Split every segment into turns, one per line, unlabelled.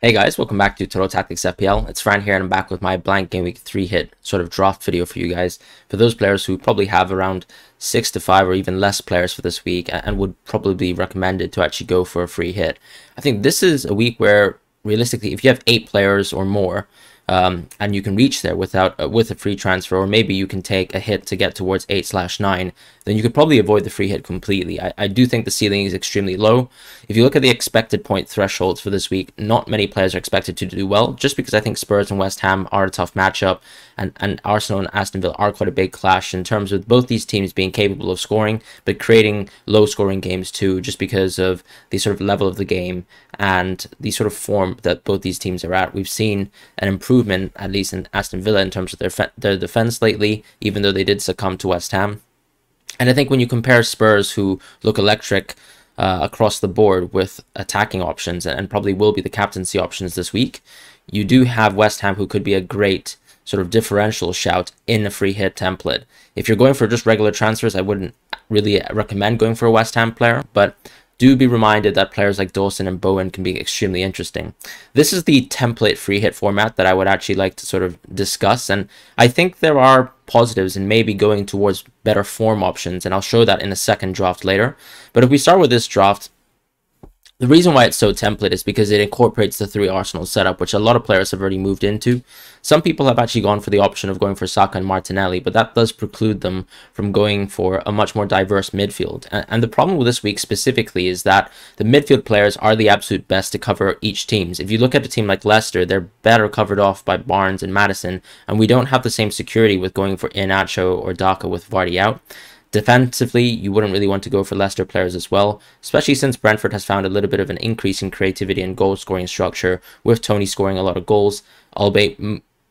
Hey guys, welcome back to Total Tactics FPL. It's Fran here and I'm back with my blank game week 3 hit sort of draft video for you guys. For those players who probably have around 6 to 5 or even less players for this week and would probably be recommended to actually go for a free hit. I think this is a week where realistically if you have 8 players or more, and you can reach there with a free transfer, or maybe you can take a hit to get towards 8/9, then you could probably avoid the free hit completely. I do think the ceiling is extremely low. If you look at the expected point thresholds for this week, not many players are expected to do well, just because I think Spurs and West Ham are a tough matchup, and Arsenal and Aston Villa are quite a big clash in terms of both these teams being capable of scoring, but creating low-scoring games too, just because of the sort of level of the game and the sort of form that both these teams are at. We've seen an improvement, at least in Aston Villa, in terms of their defense lately, even though they did succumb to West Ham. And I think when you compare Spurs, who look electric across the board with attacking options and probably will be the captaincy options this week, you do have West Ham, who could be a great sort of differential shout in a free hit template. If you're going for just regular transfers, I wouldn't really recommend going for a West Ham player, but do be reminded that players like Dawson and Bowen can be extremely interesting. This is the template free hit format that I would actually like to sort of discuss, and I think there are positives in maybe going towards better form options, and I'll show that in a second draft later. But if we start with this draft, the reason why it's so template is because it incorporates the 3 Arsenal setup, which a lot of players have already moved into. Some people have actually gone for the option of going for Saka and Martinelli, but that does preclude them from going for a much more diverse midfield. And the problem with this week specifically is that the midfield players are the absolute best to cover each teams. If you look at a team like Leicester, they're better covered off by Barnes and Maddison, and we don't have the same security with going for Iheanacho or Daka with Vardy out. Defensively, you wouldn't really want to go for Leicester players as well, especially since Brentford has found a little bit of an increase in creativity and goal scoring structure, with Tony scoring a lot of goals, albeit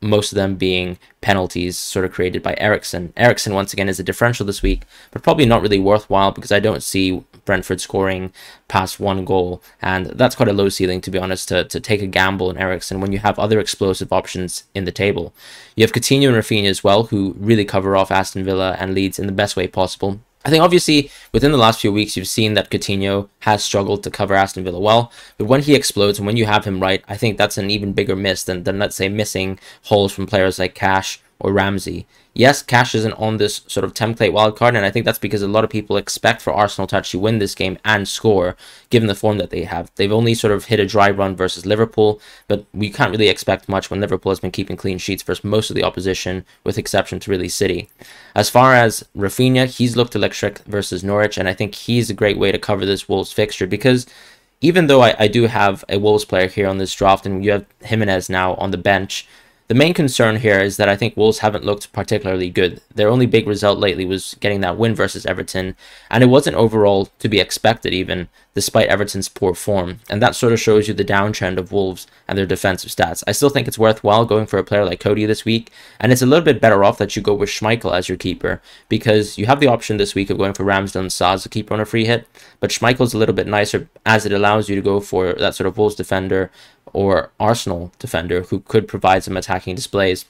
most of them being penalties sort of created by Eriksen. Eriksen, once again, is a differential this week, but probably not really worthwhile because I don't see Brentford scoring past 1 goal, and that's quite a low ceiling, to be honest, to take a gamble on Eriksen when you have other explosive options in the table. You have Coutinho and Rafinha as well, who really cover off Aston Villa and Leeds in the best way possible. I think obviously within the last few weeks you've seen that Coutinho has struggled to cover Aston Villa well, but when he explodes and when you have him right, I think that's an even bigger miss than let's say missing holes from players like Cash or Ramsey. Yes, Cash isn't on this sort of template wildcard, and I think that's because a lot of people expect for Arsenal to actually win this game and score, given the form that they have. They've only sort of hit a dry run versus Liverpool, but we can't really expect much when Liverpool has been keeping clean sheets versus most of the opposition, with exception to really City. As far as Rafinha, he's looked electric versus Norwich, and I think he's a great way to cover this Wolves fixture, because even though I do have a Wolves player here on this draft, and you have Jimenez now on the bench, the main concern here is that I think Wolves haven't looked particularly good. Their only big result lately was getting that win versus Everton, and it wasn't overall to be expected even, despite Everton's poor form. And that sort of shows you the downtrend of Wolves and their defensive stats. I still think it's worthwhile going for a player like Cody this week, and it's a little bit better off that you go with Schmeichel as your keeper, because you have the option this week of going for Ramsdale and Sa as a keeper on a free hit, but Schmeichel's a little bit nicer as it allows you to go for that sort of Wolves defender or Arsenal defender who could provide some attacking displays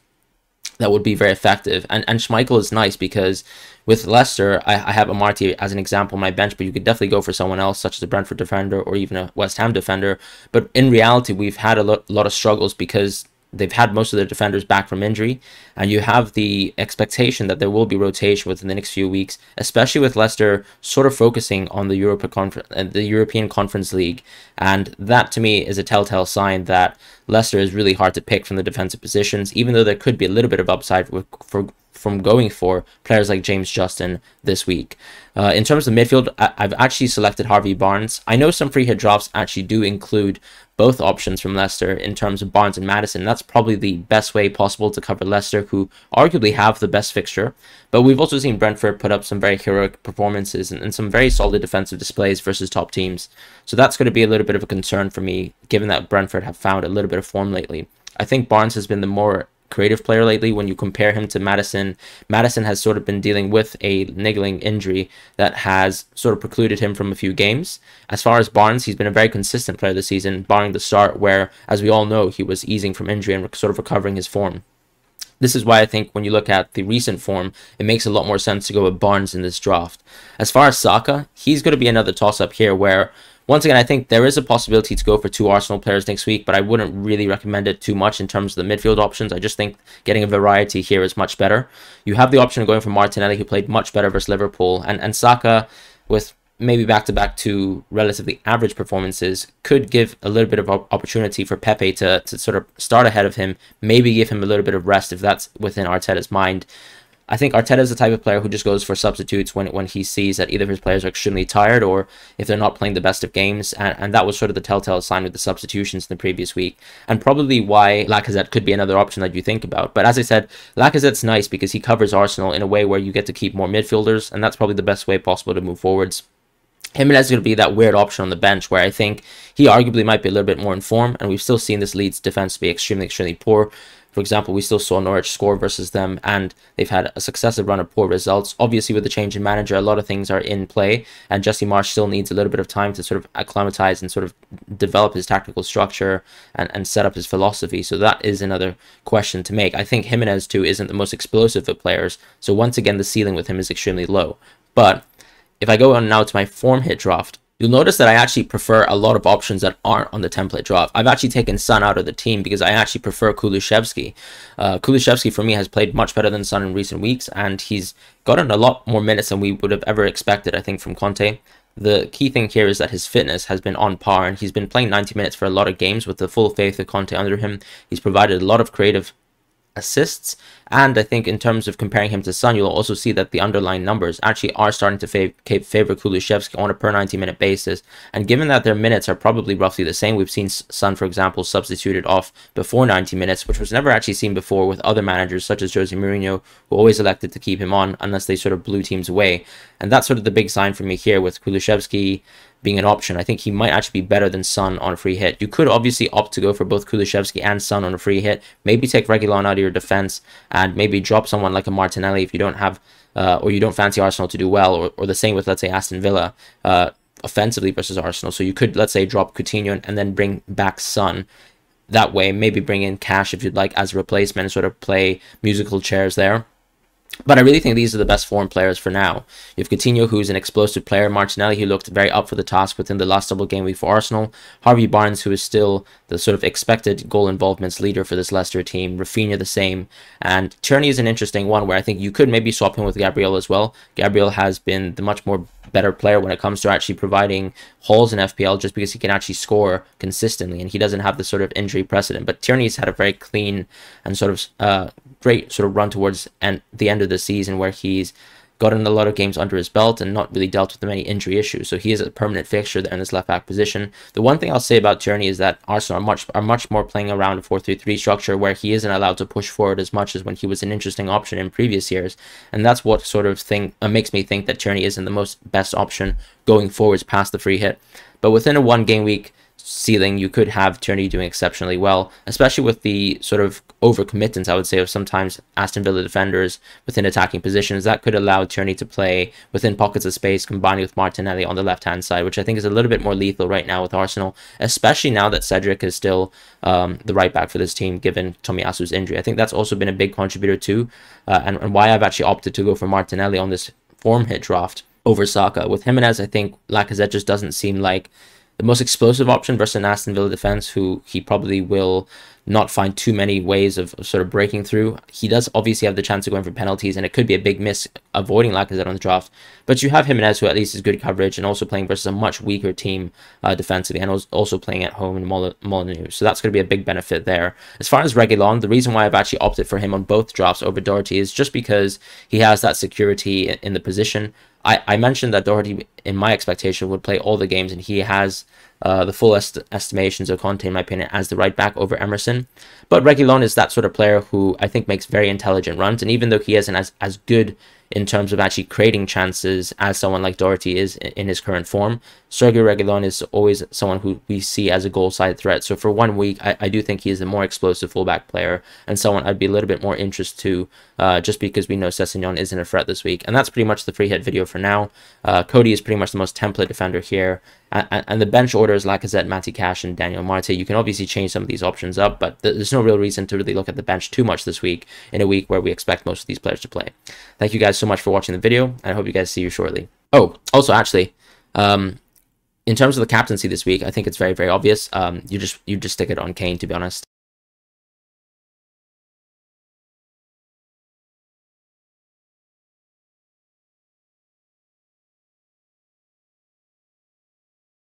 that would be very effective. And Schmeichel is nice because with Leicester, I have Amartey as an example on my bench, but you could definitely go for someone else, such as a Brentford defender or even a West Ham defender. But in reality, we've had a lot of struggles because they've had most of their defenders back from injury, and you have the expectation that there will be rotation within the next few weeks, especially with Leicester sort of focusing on the European Conference League, and that to me is a telltale sign that Leicester is really hard to pick from the defensive positions, even though there could be a little bit of upside from going for players like James Justin this week. In terms of midfield, I've actually selected Harvey Barnes. I know some free hit drafts actually do include both options from Leicester in terms of Barnes and Maddison. That's probably the best way possible to cover Leicester, who arguably have the best fixture. But we've also seen Brentford put up some very heroic performances and some very solid defensive displays versus top teams. So that's going to be a little bit of a concern for me, given that Brentford have found a little bit of form lately. I think Barnes has been the more creative player lately when you compare him to Maddison. Maddison has sort of been dealing with a niggling injury that has sort of precluded him from a few games. As far as Barnes, he's been a very consistent player this season, barring the start where, as we all know, he was easing from injury and sort of recovering his form. This is why I think when you look at the recent form, it makes a lot more sense to go with Barnes in this draft. As far as Saka, he's going to be another toss-up here where once again, I think there is a possibility to go for 2 Arsenal players next week, but I wouldn't really recommend it too much in terms of the midfield options. I just think getting a variety here is much better. You have the option of going for Martinelli, who played much better versus Liverpool, and Saka, with maybe back-to-back 2 relatively average performances, could give a little bit of opportunity for Pepe to sort of start ahead of him, maybe give him a little bit of rest if that's within Arteta's mind. I think Arteta is the type of player who just goes for substitutes when he sees that either of his players are extremely tired or if they're not playing the best of games, and that was sort of the telltale sign with the substitutions in the previous week, and probably why Lacazette could be another option that you think about. But as I said, Lacazette's nice because he covers Arsenal in a way where you get to keep more midfielders, and that's probably the best way possible to move forwards. Jimenez is going to be that weird option on the bench where I think he arguably might be a little bit more in form, and we've still seen this Leeds defense be extremely poor. For example, we still saw Norwich score versus them, and they've had a successive run of poor results. Obviously, with the change in manager, a lot of things are in play, and Jesse Marsch still needs a little bit of time to sort of acclimatize and sort of develop his tactical structure and set up his philosophy. So that is another question to make. I think Jimenez, too, isn't the most explosive of players, so once again, the ceiling with him is extremely low. But if I go on now to my form hit draft, you'll notice that I actually prefer a lot of options that aren't on the template draft. I've actually taken Son out of the team because I actually prefer Kulusevski. Kulusevski, for me, has played much better than Son in recent weeks, and he's gotten a lot more minutes than we would have ever expected, I think, from Conte. The key thing here is that his fitness has been on par, and he's been playing 90 minutes for a lot of games with the full faith of Conte under him. He's provided a lot of creative assists, and I think in terms of comparing him to Son, you'll also see that the underlying numbers actually are starting to favor Kulusevski on a per 90-minute basis, and given that their minutes are probably roughly the same, we've seen Son, for example, substituted off before 90 minutes, which was never actually seen before with other managers such as Jose Mourinho, who always elected to keep him on unless they sort of blew teams away, and that's sort of the big sign for me here with Kulusevski being an option. I think he might actually be better than Son on a free hit. You could obviously opt to go for both Kulusevski and Son on a free hit. Maybe take Reguilon out of your defense and maybe drop someone like a Martinelli if you don't have, or you don't fancy Arsenal to do well, or the same with, let's say, Aston Villa offensively versus Arsenal. So you could, let's say, drop Coutinho and then bring back Son. That way, maybe bring in Cash if you'd like as a replacement and sort of play musical chairs there. But I really think these are the best form players for now. You have Coutinho, who's an explosive player. Martinelli, who looked very up for the task within the last double game week for Arsenal. Harvey Barnes, who is still the sort of expected goal involvements leader for this Leicester team. Rafinha the same. And Tierney is an interesting one where I think you could maybe swap him with Gabriel as well. Gabriel has been the much more better player when it comes to actually providing hauls in FPL, just because he can actually score consistently and he doesn't have the sort of injury precedent. But Tierney's had a very clean and sort of great sort of run towards the end of the season where he's gotten a lot of games under his belt and not really dealt with many injury issues. So he is a permanent fixture there in this left back position. The one thing I'll say about Tierney is that Arsenal are much more playing around a 4-3-3 structure where he isn't allowed to push forward as much as when he was an interesting option in previous years. And that's what sort of thing makes me think that Tierney isn't the best option going forwards past the free hit. But within a 1 game week ceiling, you could have Tierney doing exceptionally well, especially with the sort of overcommittance, I would say, of sometimes Aston Villa defenders within attacking positions. That could allow Tierney to play within pockets of space, combining with Martinelli on the left-hand side, which I think is a little bit more lethal right now with Arsenal, especially now that Cedric is still the right back for this team, given Tomiyasu's injury. I think that's also been a big contributor too, and why I've actually opted to go for Martinelli on this form hit draft over Saka. With Jimenez, I think Lacazette just doesn't seem like the most explosive option versus an Aston Villa defense, who he probably will not find too many ways of sort of breaking through. He does obviously have the chance of going for penalties, and it could be a big miss avoiding Lacazette on the draft. But you have Jimenez, who at least is good coverage and also playing versus a much weaker team defensively, and also playing at home in Molineux. So that's going to be a big benefit there. As far as Reguilon, the reason why I've actually opted for him on both drafts over Doherty is just because he has that security in the position. I mentioned that Doherty, in my expectation, would play all the games, and he has the full estimations of Conte, in my opinion, as the right back over Emerson. But Reguilon is that sort of player who I think makes very intelligent runs, and even though he isn't as good in terms of actually creating chances as someone like Doherty is in his current form, Sergio Reguilon is always someone who we see as a goal-side threat. So for 1 week, I do think he is the more explosive fullback player and someone I'd be a little bit more interested to, just because we know Sessegnon isn't a threat this week. And that's pretty much the free hit video for now. Cody is pretty much the most template defender here. And the bench order is Lacazette, Matty Cash, and Daniel Marte. You can obviously change some of these options up, but there's no real reason to really look at the bench too much this week, in a week where we expect most of these players to play. Thank you guys so much for watching the video, and I hope you guys see you shortly. Oh, also, actually, in terms of the captaincy this week, I think it's very, very obvious. You just stick it on Kane, to be honest.